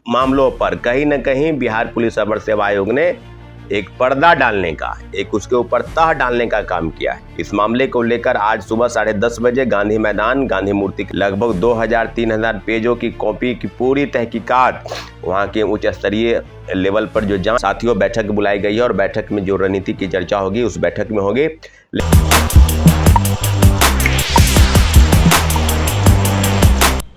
मामलों पर कहीं न कहीं बिहार पुलिस अवर सेवा आयोग ने एक पर्दा डालने का, एक उसके ऊपर तह डालने का काम किया है। इस मामले को लेकर आज सुबह 10:30 बजे गांधी मैदान, गांधी मूर्ति लगभग 2000-3000 पेजों की कॉपी की पूरी तहकीकात, वहां के उच्च स्तरीय लेवल पर जो जांच, साथियों बैठक बुलाई गई है और बैठक में जो रणनीति की चर्चा होगी उस बैठक में होगी।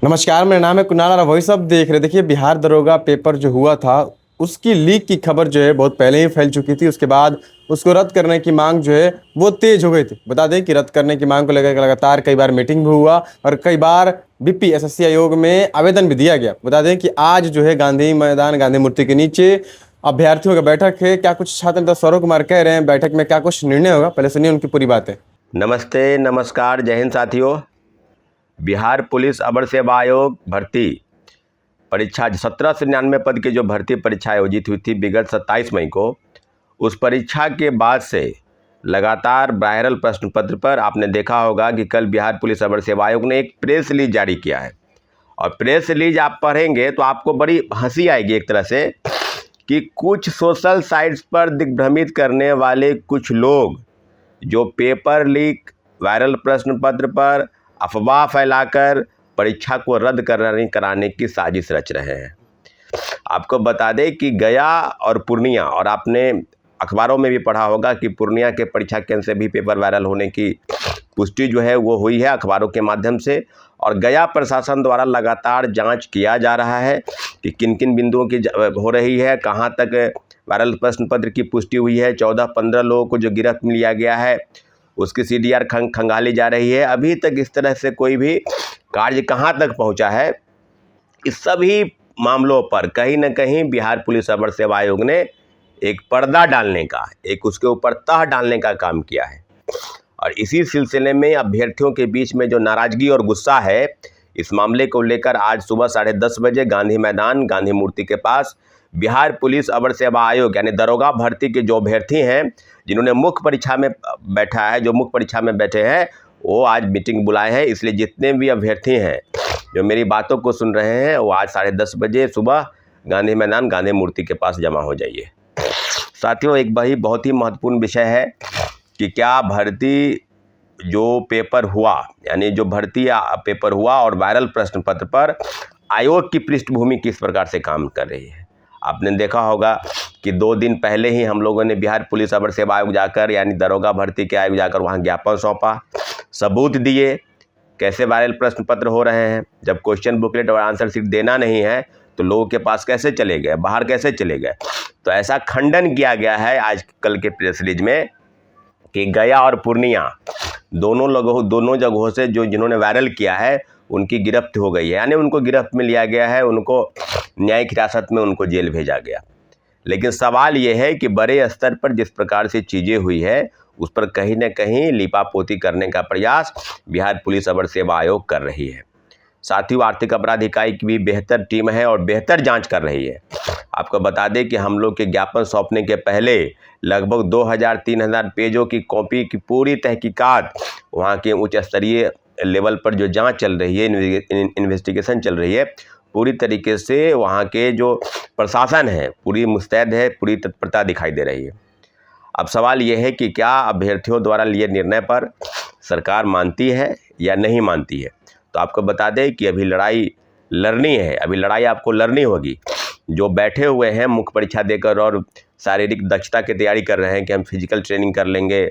नमस्कार, मेरा नाम है कुणाल और वही सब देख रहे। देखिए, बिहार दरोगा पेपर जो हुआ था उसकी लीक की खबर जो है बहुत पहले ही फैल चुकी थी। उसके बाद उसको रद्द करने की मांग जो है वो तेज हो गई थी। बता दें कि रद्द करने की मांग को लेकर लगातार कई बार मीटिंग भी हुआ और कई बार बीपी एसएससी आयोग में आवेदन भी दिया गया। बता दें कि आज जो है गांधी मैदान, गांधी मूर्ति के नीचे अभ्यर्थियों का बैठक है। क्या कुछ छात्र नेता सौरभ कुमार कह रहे हैं, बैठक में क्या कुछ निर्णय होगा, पहले सुनिए उनकी पूरी बातें। नमस्ते, नमस्कार, जय हिंद साथियों। बिहार पुलिस अवर सेवा आयोग भर्ती परीक्षा 1799 पद की जो भर्ती परीक्षा आयोजित हुई थी विगत 27 मई को, उस परीक्षा के बाद से लगातार वायरल प्रश्न पत्र पर आपने देखा होगा कि कल बिहार पुलिस अवर सेवा आयोग ने एक प्रेस रिलीज जारी किया है। और प्रेस रिलीज आप पढ़ेंगे तो आपको बड़ी हंसी आएगी एक तरह से कि कुछ सोशल साइट्स पर दिग्भ्रमित करने वाले कुछ लोग जो पेपर लीक, वायरल प्रश्न पत्र पर अफवाह फैलाकर परीक्षा को रद्द कराने की साजिश रच रहे हैं। आपको बता दें कि गया और पूर्णिया, और आपने अखबारों में भी पढ़ा होगा कि पूर्णिया के परीक्षा केंद्र से भी पेपर वायरल होने की पुष्टि जो है वो हुई है अखबारों के माध्यम से। और गया प्रशासन द्वारा लगातार जांच किया जा रहा है कि किन किन बिंदुओं की हो रही है, कहां तक वायरल प्रश्न पत्र की पुष्टि हुई है। 14-15 लोगों को जो गिरफ्त में लिया गया है उसकी सीडीआर खंगाली जा रही है। अभी तक इस तरह से कोई भी कार्य कहां तक पहुंचा है, इस सभी मामलों पर कहीं न कहीं बिहार पुलिस अवर सेवा आयोग ने एक पर्दा डालने का, एक उसके ऊपर तह डालने का काम किया है। और इसी सिलसिले में अभ्यर्थियों के बीच में जो नाराजगी और गुस्सा है, इस मामले को लेकर आज सुबह 10:30 बजे गांधी मैदान, गांधी मूर्ति के पास बिहार पुलिस अवर सेवा आयोग यानी दरोगा भर्ती के जो अभ्यर्थी हैं, जिन्होंने मुख्य परीक्षा में बैठा है, जो मुख्य परीक्षा में बैठे हैं, वो आज मीटिंग बुलाए हैं। इसलिए जितने भी अभ्यर्थी हैं जो मेरी बातों को सुन रहे हैं वो आज 10:30 बजे सुबह गांधी मैदान, गांधी मूर्ति के पास जमा हो जाइए। साथियों, एक बहुत ही महत्वपूर्ण विषय है कि क्या भर्ती जो पेपर हुआ, यानी जो भर्ती पेपर हुआ और वायरल प्रश्न पत्र पर आयोग की पृष्ठभूमि किस प्रकार से काम कर रही है। आपने देखा होगा कि 2 दिन पहले ही हम लोगों ने बिहार पुलिस अवर सेवा आयोग जाकर, यानी दरोगा भर्ती के आयोग जाकर वहाँ ज्ञापन सौंपा, सबूत दिए कैसे वायरल प्रश्न पत्र हो रहे हैं। जब क्वेश्चन बुकलेट और आंसर शीट देना नहीं है तो लोगों के पास कैसे चले गए, बाहर कैसे चले गए। तो ऐसा खंडन किया गया है आज कल के प्रेस रिलीज में कि गया और पूर्णिया दोनों जगहों से जिन्होंने वायरल किया है उनकी गिरफ्त हो गई है, यानी उनको गिरफ्त में लिया गया है, उनको न्यायिक हिरासत में उनको जेल भेजा गया। लेकिन सवाल ये है कि बड़े स्तर पर जिस प्रकार से चीज़ें हुई है उस पर कहीं न कहीं लिपापोती करने का प्रयास बिहार पुलिस अवर सेवा आयोग कर रही है। साथियों, आर्थिक अपराध इकाई की भी बेहतर टीम है और बेहतर जांच कर रही है। आपको बता दें कि हम लोग के ज्ञापन सौंपने के पहले लगभग 2000-3000 पेजों की कॉपी की पूरी तहकीकात, वहाँ के उच्च स्तरीय लेवल पर जो जांच चल रही है, इन्वेस्टिगेशन चल रही है, पूरी तरीके से वहाँ के जो प्रशासन है पूरी मुस्तैद है, पूरी तत्परता दिखाई दे रही है। अब सवाल ये है कि क्या अभ्यर्थियों द्वारा लिए निर्णय पर सरकार मानती है या नहीं मानती है। तो आपको बता दें कि अभी लड़ाई लड़नी है, अभी लड़ाई आपको लड़नी होगी। जो बैठे हुए हैं मुख्य परीक्षा देकर और शारीरिक दक्षता की तैयारी कर रहे हैं कि हम फिजिकल ट्रेनिंग कर लेंगे,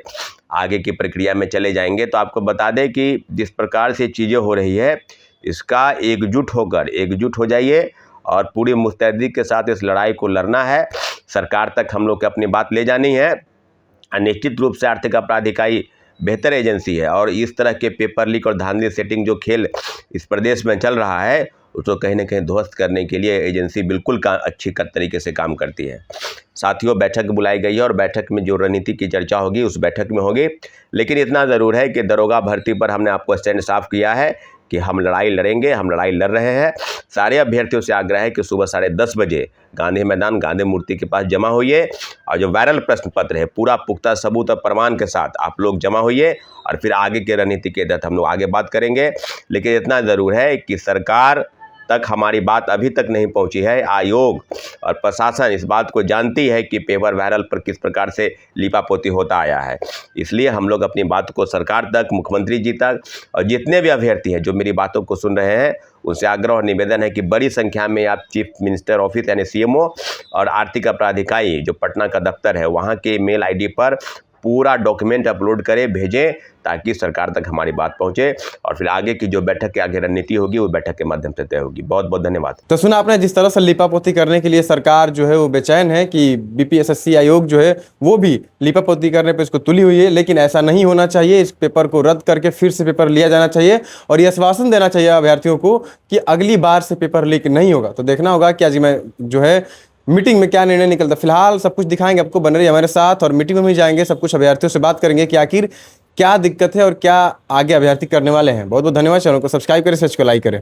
आगे की प्रक्रिया में चले जाएंगे, तो आपको बता दें कि जिस प्रकार से चीज़ें हो रही है इसका एकजुट हो जाइए और पूरी मुस्तैदी के साथ इस लड़ाई को लड़ना है। सरकार तक हम लोग को अपनी बात ले जानी है। निश्चित रूप से आर्थिक अपराध इकाई बेहतर एजेंसी है और इस तरह के पेपर लीक और धांधली सेटिंग जो खेल इस प्रदेश में चल रहा है उसको कहीं न कहीं ध्वस्त करने के लिए एजेंसी बिल्कुल अच्छी तरीके से काम करती है। साथियों, बैठक बुलाई गई है और बैठक में जो रणनीति की चर्चा होगी उस बैठक में होगी। लेकिन इतना ज़रूर है कि दरोगा भर्ती पर हमने आपको स्टैंड साफ किया है कि हम लड़ाई लड़ेंगे, हम लड़ाई लड़ रहे हैं। सारे अभ्यर्थियों से आग्रह है कि सुबह 10:30 बजे गांधी मैदान, गांधी मूर्ति के पास जमा होइए और जो वायरल प्रश्न पत्र है पूरा पुख्ता सबूत और प्रमाण के साथ आप लोग जमा होइए और फिर आगे के रणनीति के तहत हम लोग आगे बात करेंगे। लेकिन इतना ज़रूर है कि सरकार तक हमारी बात अभी तक नहीं पहुंची है। आयोग और प्रशासन इस बात को जानती है कि पेपर वायरल पर किस प्रकार से लीपापोती होता आया है। इसलिए हम लोग अपनी बात को सरकार तक, मुख्यमंत्री जी तक और जितने भी अभ्यर्थी हैं जो मेरी बातों को सुन रहे हैं, उनसे आग्रह और निवेदन है कि बड़ी संख्या में आप चीफ मिनिस्टर ऑफिस यानी सीएमओ और आर्थिक अपराध इकाई जो पटना का दफ्तर है वहाँ के ईमेल आईडी पर पूरा डॉक्यूमेंट अपलोड करें, भेजें, ताकि सरकार तक हमारी बात पहुंचे और फिर आगे की जो बैठक की आगे रणनीति होगी वो बैठक के माध्यम से तय होगी। बहुत बहुत धन्यवाद। तो सुना आपने, जिस तरह से लीपापोती करने के लिए सरकार जो है वो बेचैन है कि बीपीएसएससी आयोग जो है वो भी लीपापोती करने पे उसको तुली हुई है, लेकिन ऐसा नहीं होना चाहिए। इस पेपर को रद्द करके फिर से पेपर लिया जाना चाहिए और ये आश्वासन देना चाहिए अभ्यर्थियों को कि अगली बार से पेपर लीक नहीं होगा। तो देखना होगा कि आज मैं जो है मीटिंग में क्या निर्णय निकलता। फिलहाल सब कुछ दिखाएंगे आपको, बन रही हमारे साथ और मीटिंग में भी जाएंगे, सब कुछ अभ्यर्थियों से बात करेंगे कि आखिर क्या दिक्कत है और क्या आगे अभ्यर्थी करने वाले हैं। बहुत बहुत धन्यवाद। चैनल को सब्सक्राइब करें, सर्च को लाइक करें।